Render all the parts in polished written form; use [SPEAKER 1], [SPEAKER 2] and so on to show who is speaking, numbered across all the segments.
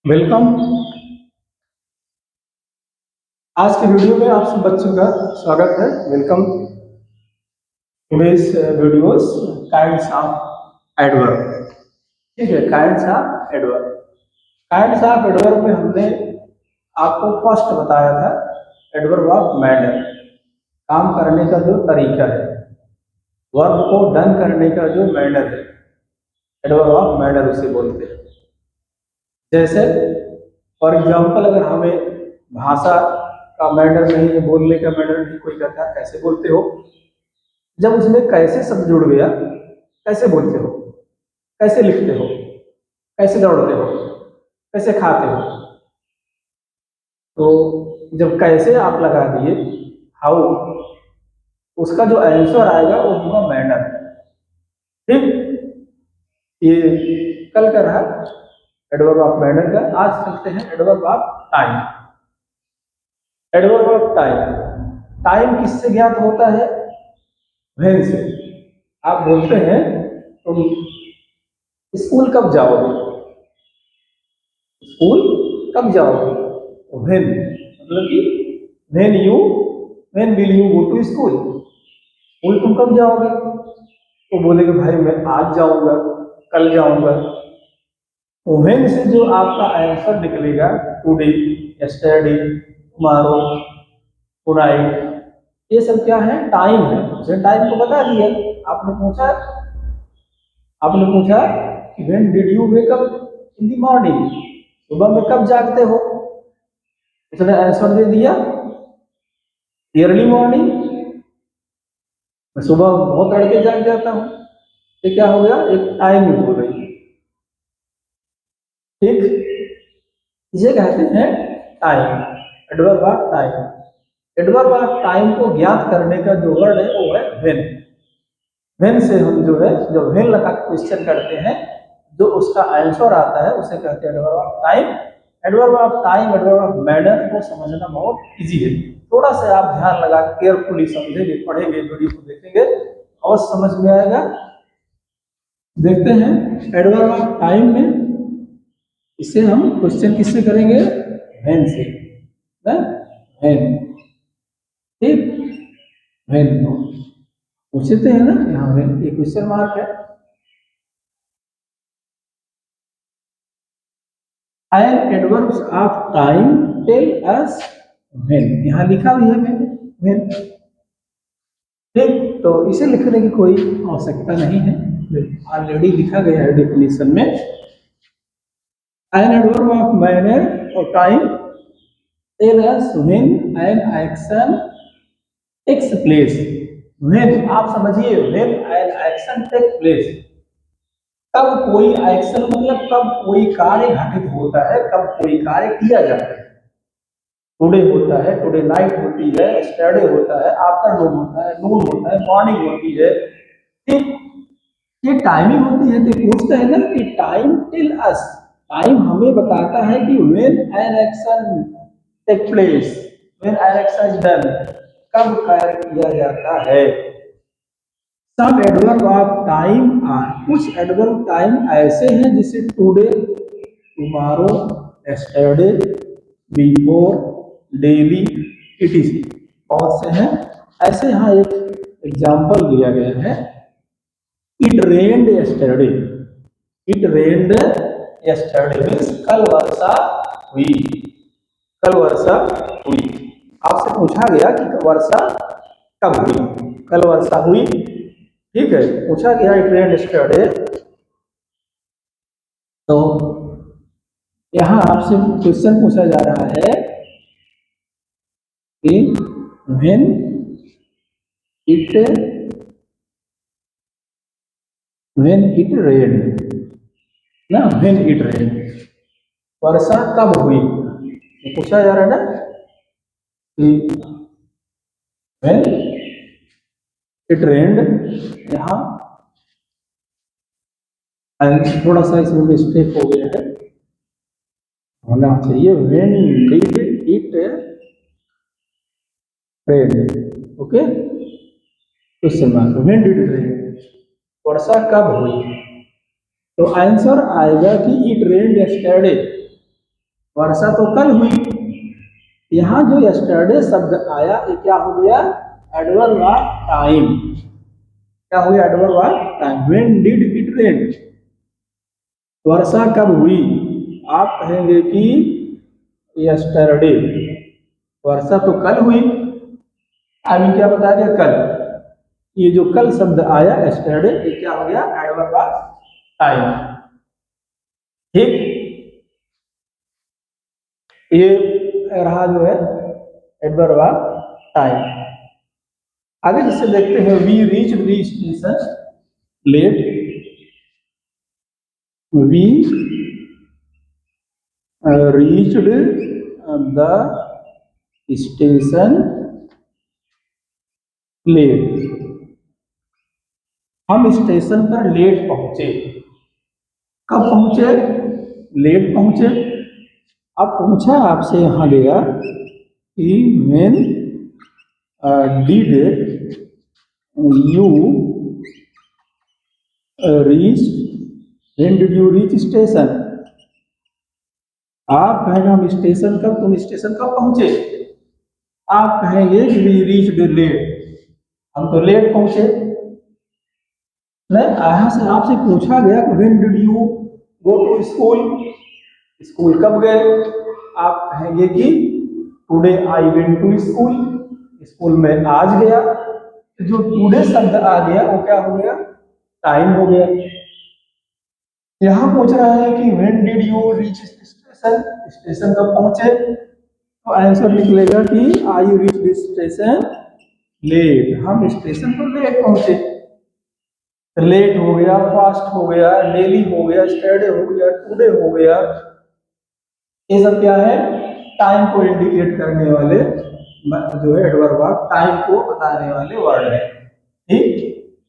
[SPEAKER 1] Welcome. आज के video में आप सब बच्चों का स्वागत है। Welcome. Today's videos kinds of adverb. ठीक है, kinds of adverb. Kinds of adverb में हमने आपको फर्स्ट बताया था एडवर्ब ऑफ मैनर, काम करने का जो तरीका है, वर्ब को डन करने का जो मैनर है, एडवर्ब ऑफ मैनर उसे बोलते हैं। जैसे फॉर एग्जाम्पल, अगर हमें भाषा का मैनर नहीं है, बोलने का मैनर नहीं, कोई कहता है कैसे बोलते हो, जब उसमें कैसे शब्द जुड़ गया, कैसे बोलते हो, कैसे लिखते हो, कैसे दौड़ते हो, कैसे खाते हो, तो जब कैसे आप लगा दिए, हाउ, उसका जो आंसर आएगा वो होगा मैनर। ठीक, ये कल का रहा एडवर्ब ऑफ मैनर का। आज चलते हैं adverb of time. Adverb of time, time किससे ज्ञात होता है? व्हेन से। आप बोलते हैं तुम स्कूल कब जाओगे, स्कूल कब जाओगे, व्हेन मतलब कि when you, when will you go to school, school तुम कब जाओगे, तो बोलेगे भाई मैं आज जाऊंगा, कल जाऊंगा। व्हेन से जो आपका आंसर निकलेगा, टुडे, यस्टरडे, टुमारो, टुनाइट, ये सब क्या है? टाइम है। उसे टाइम को बता दिया। आपने पूछा आपने पूछा कि when did you wake up in the morning, सुबह में कब जागते हो, उसने आंसर दे दिया अर्ली मॉर्निंग, मैं सुबह बहुत तड़के जाग जाता हूँ। ये क्या हो गया? एक टाइम में बोल रही है। ठीक, इसे कहते हैं time, adverb of time. Adverb of time को ज्ञात करने का जो वर्ड है वो है व्हेन। व्हेन से हम जो है, जब व्हेन लगा क्वेश्चन करते हैं, जो उसका आंसर आता है उसे कहते हैं adverb of time. Adverb of time, adverb of manner को समझना बहुत इजी है। थोड़ा सा आप ध्यान लगा केयरफुली समझेंगे, पढ़ेंगे, वीडियो को देखेंगे और समझ में आएगा। देखते हैं एडवर्ब ऑफ टाइम में, इसे हम क्वेश्चन किससे करेंगे? व्हेन से ना, व्हेन। ठीक, व्हेन पूछते हैं ना, यहाँ व्हेन ये क्वेश्चन मार्क है। And adverbs of time tell us when, यहाँ लिखा भी है व्हेन। ठीक, तो इसे लिखने की कोई आवश्यकता नहीं है, ऑलरेडी लिखा गया है डेफिनेशन में। एन एडवर्ब ऑफ मैनर और time tell us when an action takes place. When आप समझिए, when an action take place, कब कोई एक्शन मतलब कब कोई कार्य घटित होता है, कब कोई कार्य किया जाता है। टुडे होता है, टुडे नाइट होती है, स्टरडे होता है, आफ्टरनून होता है, नून होता है, मॉर्निंग होती है। ठीक, ये टाइमिंग होती है। तो पूछते हैं ना कि टाइम टेल अस, टाइम हमें बताता है कि when an action take place, when an action is done, कब कार्य किया जाता है। सब एडवर्ब ऑफ टाइम आर, कुछ एडवर्ब टाइम ऐसे हैं जिसे today, tomorrow, yesterday, before, daily, etc, बहुत से हैं ऐसे। यहाँ एक एग्जाम्पल दिया गया है, it rained yesterday. It rained yesterday means कल वर्षा हुई, कल वर्षा हुई। आपसे पूछा गया कि वर्षा कब हुई, कल वर्षा हुई। ठीक है, पूछा गया इट रेन्ड यस्टरडे, तो यहाँ आपसे क्वेश्चन पूछा जा रहा है कि व्हेन इट रेन्ड ना, व्हेन इट रेन्ड, वर्षा कब हुई, ये पूछा जा रहा है ना कि व्हेन इट रेन्ड। यहाँ थोड़ा सा इसमें मिस्टेक हो गया है, होना चाहिए when did it rained. Okay, question mark, when did it rained, वर्षा कब हुई। तो आंसर आएगा कि इट रेन्ड यस्टरडे, वर्षा तो कल हुई। यहाँ जो यस्टरडे शब्द आया ये क्या हो गया, एडवर्ब ऑफ टाइम। क्या हो गया, adverb of time. When did it rain, वर्षा कब हुई, आप कहेंगे कि यस्टरडे। वर्षा तो कल हुई, अभी क्या बता दिया, कल। ये जो कल शब्द आया यस्टरडे, ये क्या हो गया, एडवर्ब ऑफ टाइम। ठीक, ये रहा जो है एडवर्ब ऑफ टाइम। आगे जिससे देखते हैं, we reach the station late. We reached the station late. हम स्टेशन पर लेट पहुंचे। कब पहुंचे, लेट पहुंचे। अब पूछा आपसे यहां गया कि when did you reach, when did you reach station. आप कहेंगे हम स्टेशन कब, तुम स्टेशन कब पहुंचे। आप कहेंगे वी रीच्ड लेट, हम तो लेट पहुंचे। नहीं, यहाँ से आपसे पूछा गया कि when did you go to school, school कब गए। आप कहेंगे कि today I went to school, school में आज गया। जो टुडे शब्द आ गया वो क्या हो गया, टाइम हो गया। यहाँ पूछ रहा है कि when did you reach station, station कब पहुंचे। तो आंसर निकलेगा कि आई रीच स्टेशन लेट, हम स्टेशन पर लेट पहुंचे। लेट हो गया, फास्ट हो गया, डेली हो गया, स्टरडे हो गया, टुडे हो गया, ये सब क्या है, टाइम को इंडिकेट करने वाले जो है एडवर्ब ऑफ टाइम को बताने वाले वर्ड है। ठीक,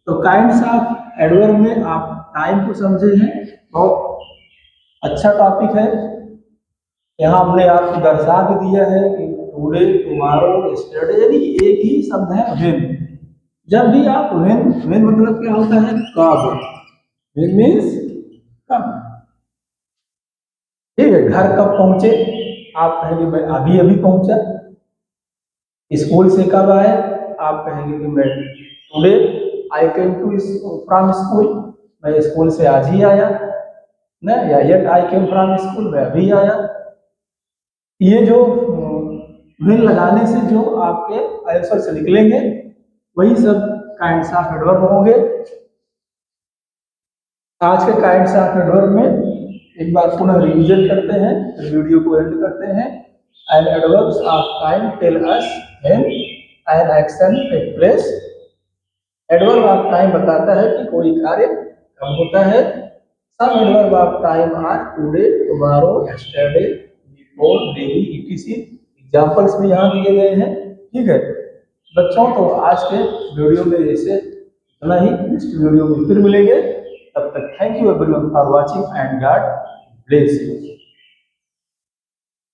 [SPEAKER 1] तो काइंड्स ऑफ एडवर्ब में आप टाइम को समझे हैं, बहुत अच्छा टॉपिक है। यहाँ हमने आपको दर्शा के दिया है कि टुडे, टुमारो, यस्टरडे, यानी एक ही शब्द है व्हेन। जब भी आप व्हेन, व्हेन मतलब क्या होता है, कब। व्हेन मीन्स कब। ठीक है, घर कब पहुंचे, आप कहेंगे मैं अभी अभी पहुंचा। स्कूल से कब आए, आप कहेंगे कि मैं today I came to from school, मैं स्कूल से आज ही आया ना, या yet I came from school, मैं अभी आया। ये जो व्हेन लगाने से जो आपके आंसर से निकलेंगे वही सब काइंड्स ऑफ एडवर्ब होंगे। आज के काइंड्स ऑफ एडवर्ब में एक बार पुनः रिवीजन करते हैं, फिर वीडियो को एंड करते हैं। And adverbs of time tell us when an action take place. Adverb of time बताता है कि कोई कार्य कब होता है। Some adverb of time are today, tomorrow, yesterday, before, daily, etc. Examples भी यहाँ दिए गए हैं। ठीक है बच्चों, तो आज के वीडियो में ऐसे इतना ही। नेक्स्ट वीडियो में फिर मिलेंगे, तब तक thank you everyone for watching and God bless you.